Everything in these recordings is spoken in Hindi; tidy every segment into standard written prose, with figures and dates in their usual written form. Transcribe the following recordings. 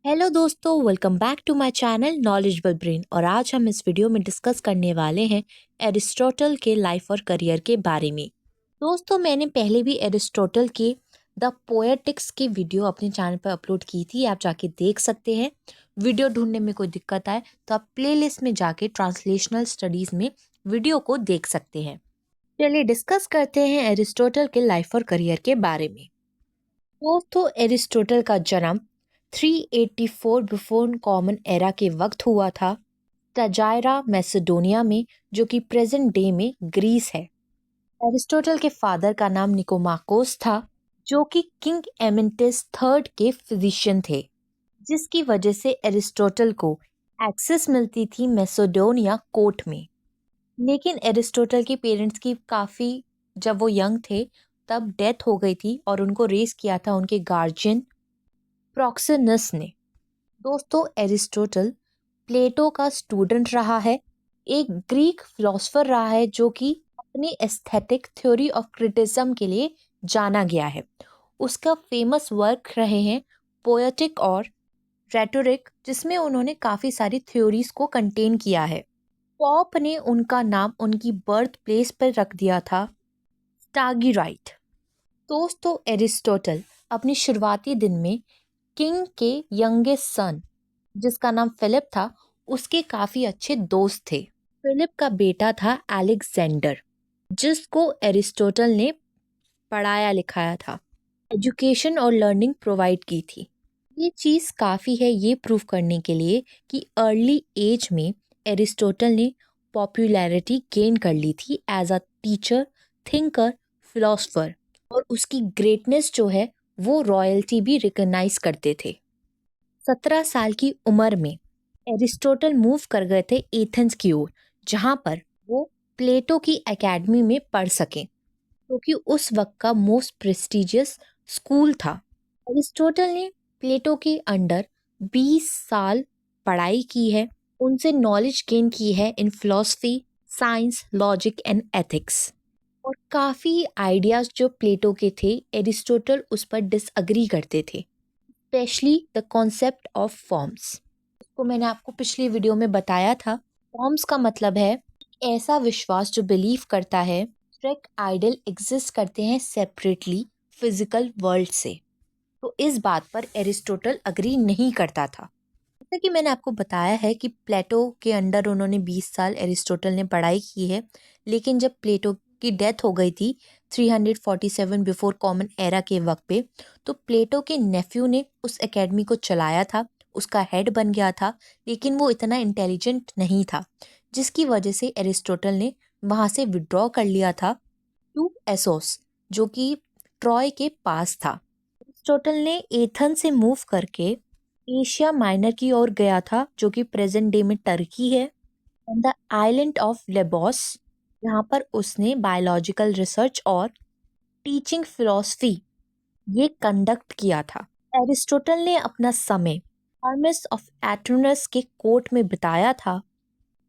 हेलो दोस्तों, welcome back to my channel knowledgeable brain. और आज हम इस वीडियो में डिस्कस करने वाले हैं एरिस्टोटल के लाइफ और करियर के बारे में। दोस्तों, मैंने पहले भी एरिस्टोटल के द पोएटिक्स की वीडियो अपने चैनल पर अपलोड की थी, आप जाके देख सकते हैं। वीडियो ढूंढने में कोई दिक्कत आए तो आप प्लेलिस्ट में जाके ट्रांसलेशनल स्टडीज़ में वीडियो को देख सकते हैं। चलिए डिस्कस करते हैं एरिस्टोटल के लाइफ और करियर के बारे में। दोस्तों, एरिस्टोटल का जन्म 384 बिफोर कॉमन एरा के वक्त हुआ था, तजायरा मैसेडोनिया में, जो कि प्रेजेंट डे में ग्रीस है। एरिस्टोटल के फादर का नाम निकोमाकोस था, जो कि किंग एमिनटिस थर्ड के फिजिशियन थे, जिसकी वजह से एरिस्टोटल को एक्सेस मिलती थी मैसेडोनिया कोर्ट में। लेकिन एरिस्टोटल के पेरेंट्स की काफ़ी, जब वो यंग थे तब डेथ हो गई थी और उनको रेस किया था उनके गार्जियन प्रॉक्सिनस ने। दोस्तों, एरिस्टोटल प्लेटो का स्टूडेंट रहा है, एक ग्रीक फिलोसोफर रहा है जो कि अपनी एस्थेटिक थ्योरी ऑफ क्रिटिसिज्म के लिए जाना गया है। उसका फेमस वर्क रहे हैं पोएटिक और रेटोरिक, जिसमें उन्होंने काफ़ी सारी थ्योरीज को कंटेन किया है। पॉप ने उनका नाम उनकी बर्थ प्लेस पर रख दिया था, स्टागीराइट। दोस्तों, एरिस्टोटल अपनी शुरुआती दिन में किंग के यंगेस्ट सन, जिसका नाम फिलिप था, उसके काफ़ी अच्छे दोस्त थे। फिलिप का बेटा था अलेक्जेंडर, जिसको एरिस्टोटल ने पढ़ाया लिखाया था, एजुकेशन और लर्निंग प्रोवाइड की थी। ये चीज़ काफ़ी है ये प्रूव करने के लिए कि अर्ली एज में एरिस्टोटल ने पॉपुलैरिटी गेन कर ली थी as a teacher, thinker, philosopher, और उसकी ग्रेटनेस जो है वो रॉयल्टी भी रिकग्नाइज करते थे। 17 साल की उम्र में एरिस्टोटल मूव कर गए थे एथेंस की ओर, जहाँ पर वो प्लेटो की एकेडमी में पढ़ सकें, क्योंकि उस वक्त का मोस्ट प्रेस्टिजियस स्कूल था। एरिस्टोटल ने प्लेटो के अंडर 20 साल पढ़ाई की है, उनसे नॉलेज गेन की है in philosophy, science, logic and ethics. और काफ़ी आइडियाज़ जो प्लेटो के थे, एरिस्टोटल उस पर डिसअग्री करते थे, specially the concept of forms. को मैंने आपको पिछली वीडियो में बताया था। फॉर्म्स का मतलब है ऐसा विश्वास जो बिलीव करता है एब्स्ट्रैक्ट आइडल एग्जिस्ट करते हैं सेपरेटली फिजिकल वर्ल्ड से। तो इस बात पर एरिस्टोटल अग्री नहीं करता था। जैसा कि मैंने आपको बताया है कि प्लेटो के अंडर उन्होंने 20 साल एरिस्टोटल ने पढ़ाई की है, लेकिन जब प्लेटो की डेथ हो गई थी 347 बिफोर कॉमन एरा के वक्त पे, तो प्लेटो के नेफ्यू ने उस एकेडमी को चलाया था, उसका हेड बन गया था, लेकिन वो इतना इंटेलिजेंट नहीं था, जिसकी वजह से एरिस्टोटल ने वहाँ से विड्रॉ कर लिया था टू एसोस, जो कि ट्रॉय के पास था। एरिस्टोटल ने एथन से मूव करके एशिया माइनर की ओर गया था, जो कि प्रेजेंट डे में टर्की है, एंड द आइलैंड ऑफ लेबोस, यहाँ पर उसने बायोलॉजिकल रिसर्च और टीचिंग फिलॉसफी ये कंडक्ट किया था। एरिस्टोटल ने अपना समय हर्मेस ऑफ एथेनस के कोर्ट में बिताया था,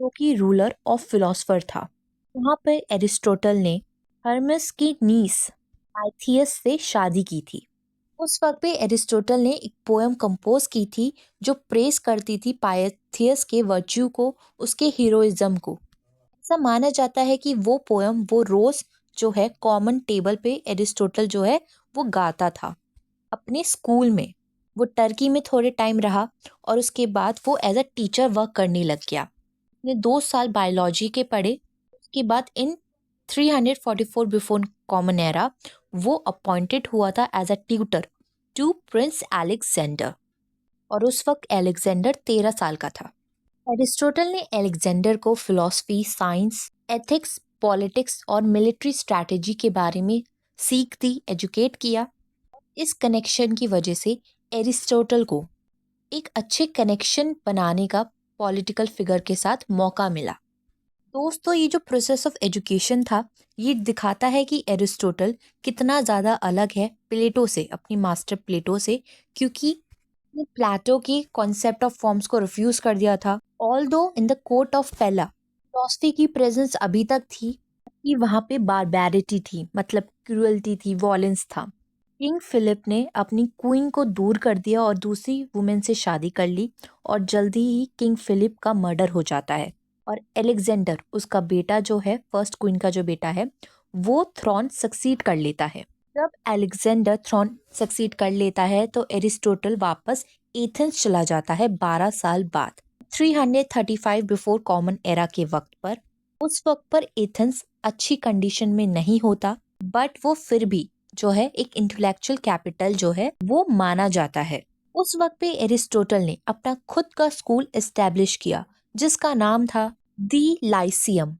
जो कि रूलर ऑफ फिलोसफर था। वहाँ पर एरिस्टोटल ने हर्मेस की नीस पाइथियस से शादी की थी। उस वक्त पे एरिस्टोटल ने एक पोएम कंपोज की थी जो प्रेस करती थी पाइथियस के वर्च्यू को, उसके हीरोइज्म को। ऐसा माना जाता है कि वो पोएम, वो रोज जो है कॉमन टेबल पे एरिस्टोटल जो है वो गाता था अपने स्कूल में। वो टर्की में थोड़े टाइम रहा और उसके बाद वो एज अ टीचर वर्क करने लग गया। ने 2 साल बायोलॉजी के पढ़े, उसके बाद इन 344 बिफोर कॉमन एरा वो अपॉइंटेड हुआ था as a tutor to prince Alexander, और उस वक्त अलेक्जेंडर 13 साल का था। एरिस्टोटल ने अलेक्जेंडर को फिलॉसफी, साइंस, एथिक्स, पॉलिटिक्स और मिलिट्री स्ट्रैटेजी के बारे में सीख दी, एजुकेट किया। इस कनेक्शन की वजह से एरिस्टोटल को एक अच्छे कनेक्शन बनाने का पॉलिटिकल फिगर के साथ मौका मिला। दोस्तों, ये जो प्रोसेस ऑफ एजुकेशन था, ये दिखाता है कि एरिस्टोटल कितना ज़्यादा अलग है प्लेटो से, अपनी मास्टर प्लेटो से, क्योंकि ने प्लेटो की कॉन्सेप्ट ऑफ फॉर्म्स को रिफ्यूज़ कर दिया था। Although in the court of पेला फिलॉसफी की प्रेजेंस अभी तक थी कि वहाँ पे बारबैरिटी थी, मतलब क्रूअल्टी थी, वॉयलेंस था। किंग फिलिप ने अपनी क्वीन को दूर कर दिया और दूसरी वुमेन से शादी कर ली और जल्दी ही किंग फिलिप का मर्डर हो जाता है और एलेक्जेंडर उसका बेटा जो है, फर्स्ट क्वीन का जो बेटा है, वो थ्रोन सक्सीड कर लेता है। जब एलेक्जेंडर थ्रोन सक्सीड कर लेता है तो एरिस्टोटल वापस एथेंस चला जाता है 12 साल बाद, 335 बिफोर कॉमन एरा के वक्त पर। उस वक्त पर एथेंस अच्छी कंडीशन में नहीं होता, बट वो फिर भी जो है एक इंटेलेक्चुअल कैपिटल जो है वो माना जाता है। उस वक्त पे एरिस्टोटल ने अपना खुद का स्कूल एस्टेब्लिश किया जिसका नाम था दी लाइसियम,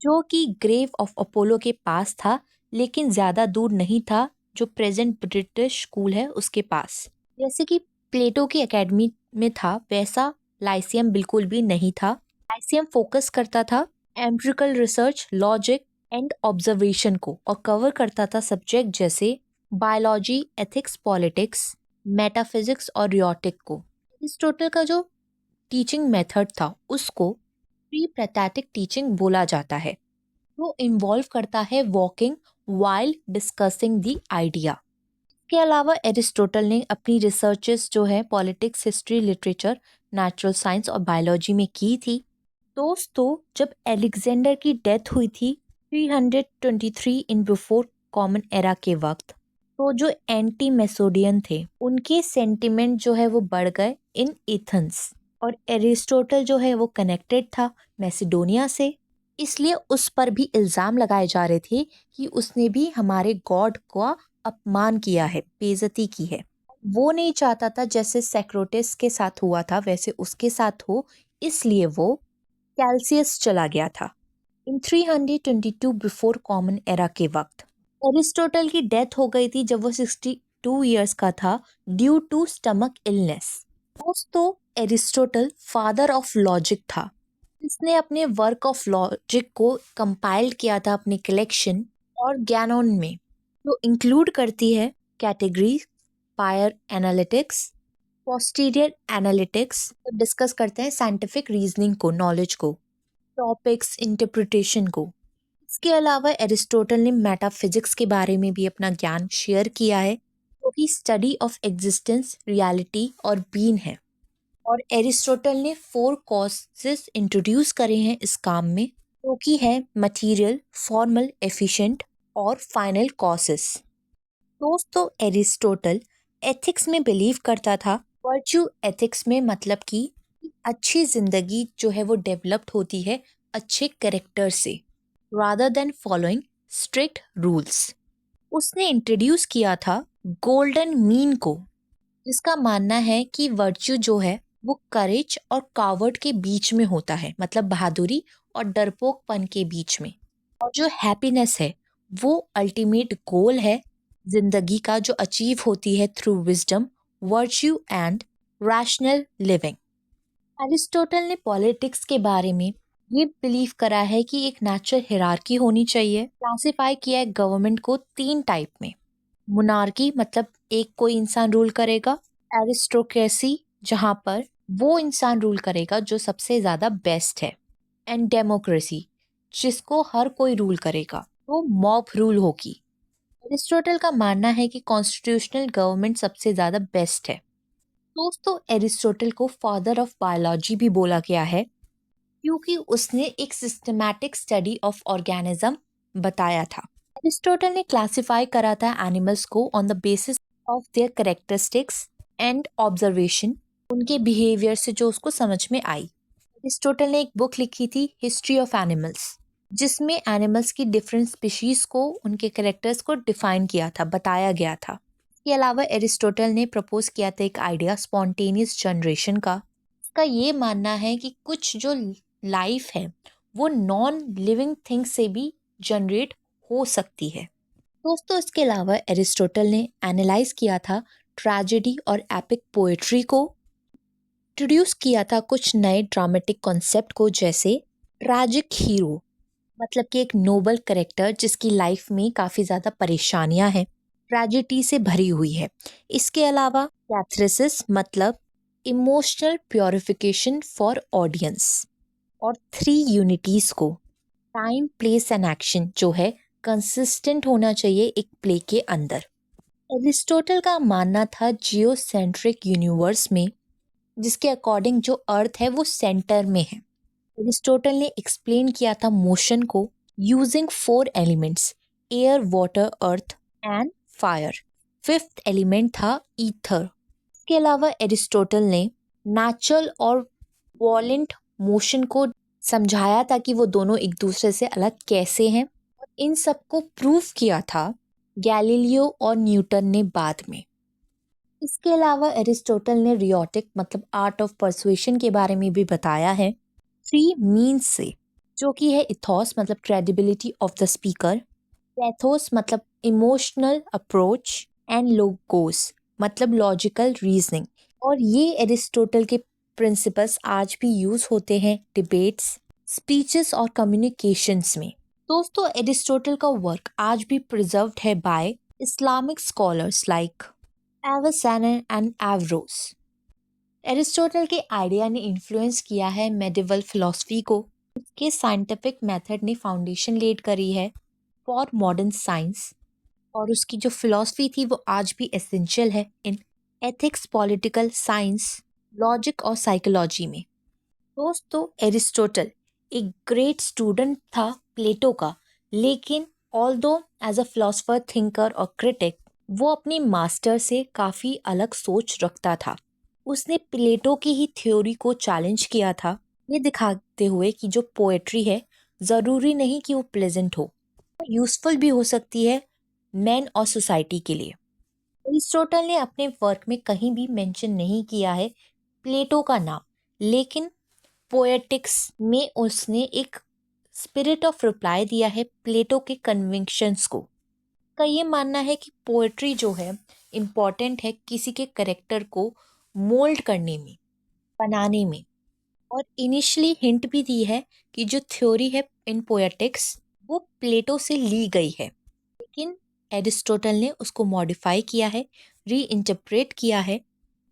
जो कि ग्रेव ऑफ अपोलो के पास था, लेकिन ज्यादा दूर नहीं था, जो प्रेजेंट ब्रिटिश स्कूल है उसके पास। जैसे कि प्लेटो की एकेडमी में था, वैसा लाइसियम बिल्कुल भी नहीं था। लाइसियम फोकस करता था empirical research, logic and observation को, और कवर करता था सब्जेक्ट जैसे बायोलॉजी, एथिक्स, पॉलिटिक्स, मेटाफिजिक्स और रियोटिक को। इस टोटल का जो टीचिंग मेथड था उसको प्री पैथेटिक टीचिंग बोला जाता है। वो इन्वॉल्व करता है walking while discussing the idea. इसके अलावा एरिस्टोटल ने अपनी रिसर्चेस जो है politics, history, literature, natural science और बायोलॉजी में की थी। दोस्तों, जब एलेक्जेंडर की डेथ हुई थी 323 इन बिफोर कॉमन एरा के वक्त, तो जो एंटी मैसोडियन थे उनके सेंटिमेंट जो है वो बढ़ गए इन एथेंस, और एरिस्टोटल जो है वो कनेक्टेड था मैसिडोनिया से, इसलिए उस पर भी इल्ज़ाम लगाए जा रहे थे कि उसने भी हमारे गॉड का अपमान किया है, बेइज्जती की है। वो नहीं चाहता था जैसे सेक्रोटिस के साथ हुआ था वैसे उसके साथ हो, इसलिए वो कैल्सियस चला गया था इन 322 बिफोर कॉमन एरा के वक्त। एरिस्टोटल की डेथ हो गई थी जब वो 62 ईयर्स का था ड्यू टू स्टमक इलनेस। दोस्तों, एरिस्टोटल फादर ऑफ लॉजिक था। इसने अपने वर्क ऑफ लॉजिक को कंपाइल किया था अपने कलेक्शन और ज्ञानोन में, जो इंक्लूड करती है category, prior analytics, posterior analytics, discuss करते हैं साइंटिफिक रीजनिंग को, नॉलेज को, टॉपिक्स, इंटरप्रिटेशन को। इसके अलावा एरिस्टोटल ने मेटाफिजिक्स के बारे में भी अपना ज्ञान शेयर किया है, जो कि स्टडी ऑफ एग्जिस्टेंस, रियलिटी और बीइंग है। और एरिस्टोटल ने 4 कॉसेस इंट्रोड्यूस करे हैं इस काम में, जो कि है मटेरियल, फॉर्मल, एफिशिएंट और फाइनल कॉसेस। दोस्तों, एरिस्टोटल एथिक्स में बिलीव करता था। वर्च्यू एथिक्स में मतलब कि अच्छी जिंदगी जो है वो डेवलप्ड होती है अच्छे कैरेक्टर से, rather than following strict rules. उसने इंट्रोड्यूस किया था गोल्डन मीन को, जिसका मानना है कि वर्च्यू जो है वो करेज और कावर्ड के बीच में होता है, मतलब बहादुरी और डरपोकपन के बीच में। और जो हैप्पीनेस है वो अल्टीमेट गोल है जिंदगी का, जो अचीव होती है through wisdom, virtue and rational living. Aristotle ने पॉलिटिक्स के बारे में ये बिलीव करा है कि एक नेचुरल हिरार्की होनी चाहिए। क्लासिफाई किया है गवर्नमेंट को 3 टाइप में। मोनार्की मतलब एक कोई इंसान रूल करेगा, एरिस्टोक्रेसी जहाँ पर वो इंसान रूल करेगा जो सबसे ज़्यादा बेस्ट है, एंड डेमोक्रेसी जिसको हर कोई रूल करेगा, वो मॉब रूल होगी। एरिस्टोटल का मानना है कि कॉन्स्टिट्यूशनल गवर्नमेंट सबसे ज़्यादा बेस्ट है। दोस्तों, एरिस्टोटल को फादर ऑफ बायोलॉजी भी बोला गया है क्योंकि उसने एक सिस्टमैटिक स्टडी ऑफ ऑर्गेनिज्म बताया था। एरिस्टोटल ने क्लासिफाई करा था एनिमल्स को on the basis of their characteristics and observation, उनके बिहेवियर से जो उसको समझ में आई। एरिस्टोटल ने एक बुक लिखी थी हिस्ट्री ऑफ एनिमल्स, जिसमें एनिमल्स की डिफरेंट स्पीशीज को, उनके कैरेक्टर्स को डिफाइन किया था, बताया गया था। इसके अलावा एरिस्टोटल ने प्रपोज किया था एक आइडिया स्पॉन्टेनियस जनरेशन का। उसका ये मानना है कि कुछ जो लाइफ है वो नॉन लिविंग थिंग से भी जनरेट हो सकती है। दोस्तों, इसके अलावा एरिस्टोटल ने एनालाइज किया था ट्रेजेडी और एपिक पोएट्री को, इंट्रोड्यूस किया था कुछ नए ड्रामेटिक कॉन्सेप्ट को, जैसे ट्रैजिक हीरो मतलब कि एक नोबल करेक्टर जिसकी लाइफ में काफ़ी ज़्यादा परेशानियां हैं, ट्रेजिडी से भरी हुई है। इसके अलावा कैथरेसिस मतलब इमोशनल प्योरिफिकेशन फॉर ऑडियंस, और 3 यूनिटीज़ को, टाइम, प्लेस एंड एक्शन जो है कंसिस्टेंट होना चाहिए एक प्ले के अंदर। एरिस्टोटल का मानना था जियोसेंट्रिक यूनिवर्स में, जिसके अकॉर्डिंग जो अर्थ है वो सेंटर में है। एरिस्टोटल ने एक्सप्लेन किया था मोशन को using 4 elements, air, water, earth and fire. Fifth element था ईथर। इसके अलावा एरिस्टोटल ने नेचुरल और वॉलेंट मोशन को समझाया था कि वो दोनों एक दूसरे से अलग कैसे हैं। इन सबको प्रूव किया था गैलीलियो और न्यूटन ने बाद में। इसके अलावा एरिस्टोटल ने रियोटिक मतलब आर्ट ऑफ परसुएशन के बारे में भी बताया है 3 मीन्स से, जो कि है इथोस मतलब credibility of the speaker, pathos मतलब इमोशनल अप्रोच एंड लोगोस मतलब लॉजिकल रीजनिंग। और ये एरिस्टोटल के प्रिंसिपल्स आज भी यूज होते हैं डिबेट्स, स्पीचेस और कम्युनिकेशंस में। दोस्तों, एरिस्टोटल का वर्क आज भी प्रिजर्व्ड है by Islamic scholars like Avicenna and Averroes. Aristotle के आइडिया ने इन्फ्लुएंस किया है मेडिवल फिलॉसफी को। उसके साइंटिफिक मेथड ने फाउंडेशन लेड करी है फॉर मॉडर्न साइंस, और उसकी जो फिलॉसफी थी वो आज भी एसेंशियल है इन एथिक्स, पॉलिटिकल साइंस, लॉजिक और साइकोलॉजी में। दोस्तों, एरिस्टोटल एक ग्रेट स्टूडेंट था प्लेटो का, लेकिन although as a philosopher, thinker और क्रिटिक वो अपने मास्टर से काफ़ी अलग सोच रखता था। उसने प्लेटो की ही थ्योरी को चैलेंज किया था, ये दिखाते हुए कि जो पोएट्री है ज़रूरी नहीं कि वो प्लेजेंट हो, यूजफुल भी हो सकती है मैन और सोसाइटी के लिए। एरिस्टोटल ने अपने वर्क में कहीं भी मेंशन नहीं किया है प्लेटो का नाम, लेकिन पोएटिक्स में उसने एक स्पिरिट ऑफ रिप्लाई दिया है प्लेटो के कन्विक्शंस को। का ये मानना है कि पोएट्री जो है इम्पॉर्टेंट है किसी के करेक्टर को मोल्ड करने में, बनाने में। और इनिशियली हिंट भी दी है कि जो थ्योरी है इन पोएटिक्स वो प्लेटो से ली गई है, लेकिन एरिस्टोटल ने उसको मॉडिफाई किया है, री इंटरप्रेट किया है,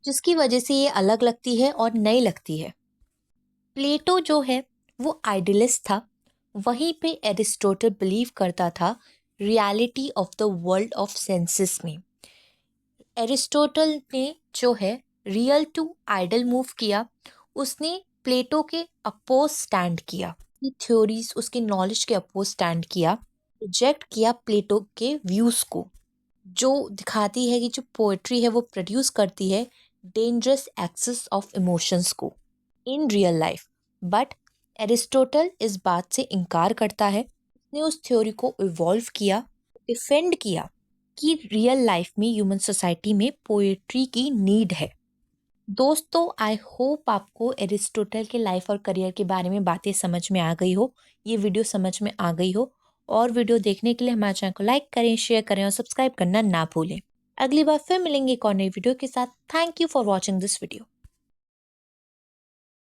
जिसकी वजह से ये अलग लगती है और नई लगती है। प्लेटो जो है वो आइडियलिस्ट था, वहीं पे एरिस्टोटल बिलीव करता था reality of the world of senses में। एरिस्टोटल ने जो है रियल टू आइडल मूव किया, उसने प्लेटो के अपोज स्टैंड किया, की थ्योरीज उसकी नॉलेज के अपोज स्टैंड किया, रिजेक्ट किया प्लेटो के व्यूज को, जो दिखाती है कि जो पोएट्री है वो प्रोड्यूस करती है डेंजरस एक्सेस ऑफ इमोशंस को in real life. But Aristotle इस बात से इनकार करता है, उसने उस थ्योरी को इवॉल्व किया, डिफेंड किया कि रियल लाइफ में ह्यूमन सोसाइटी में पोएट्री की नीड है। दोस्तों, आई होप आपको एरिस्टोटल के लाइफ और करियर के बारे में बातें समझ में आ गई हो, ये वीडियो समझ में आ गई हो। और वीडियो देखने के लिए हमारे चैनल को लाइक करें, शेयर करें और सब्सक्राइब करना ना भूलें। अगली बार फिर मिलेंगे एक और नई वीडियो के साथ। Thank you for watching this video.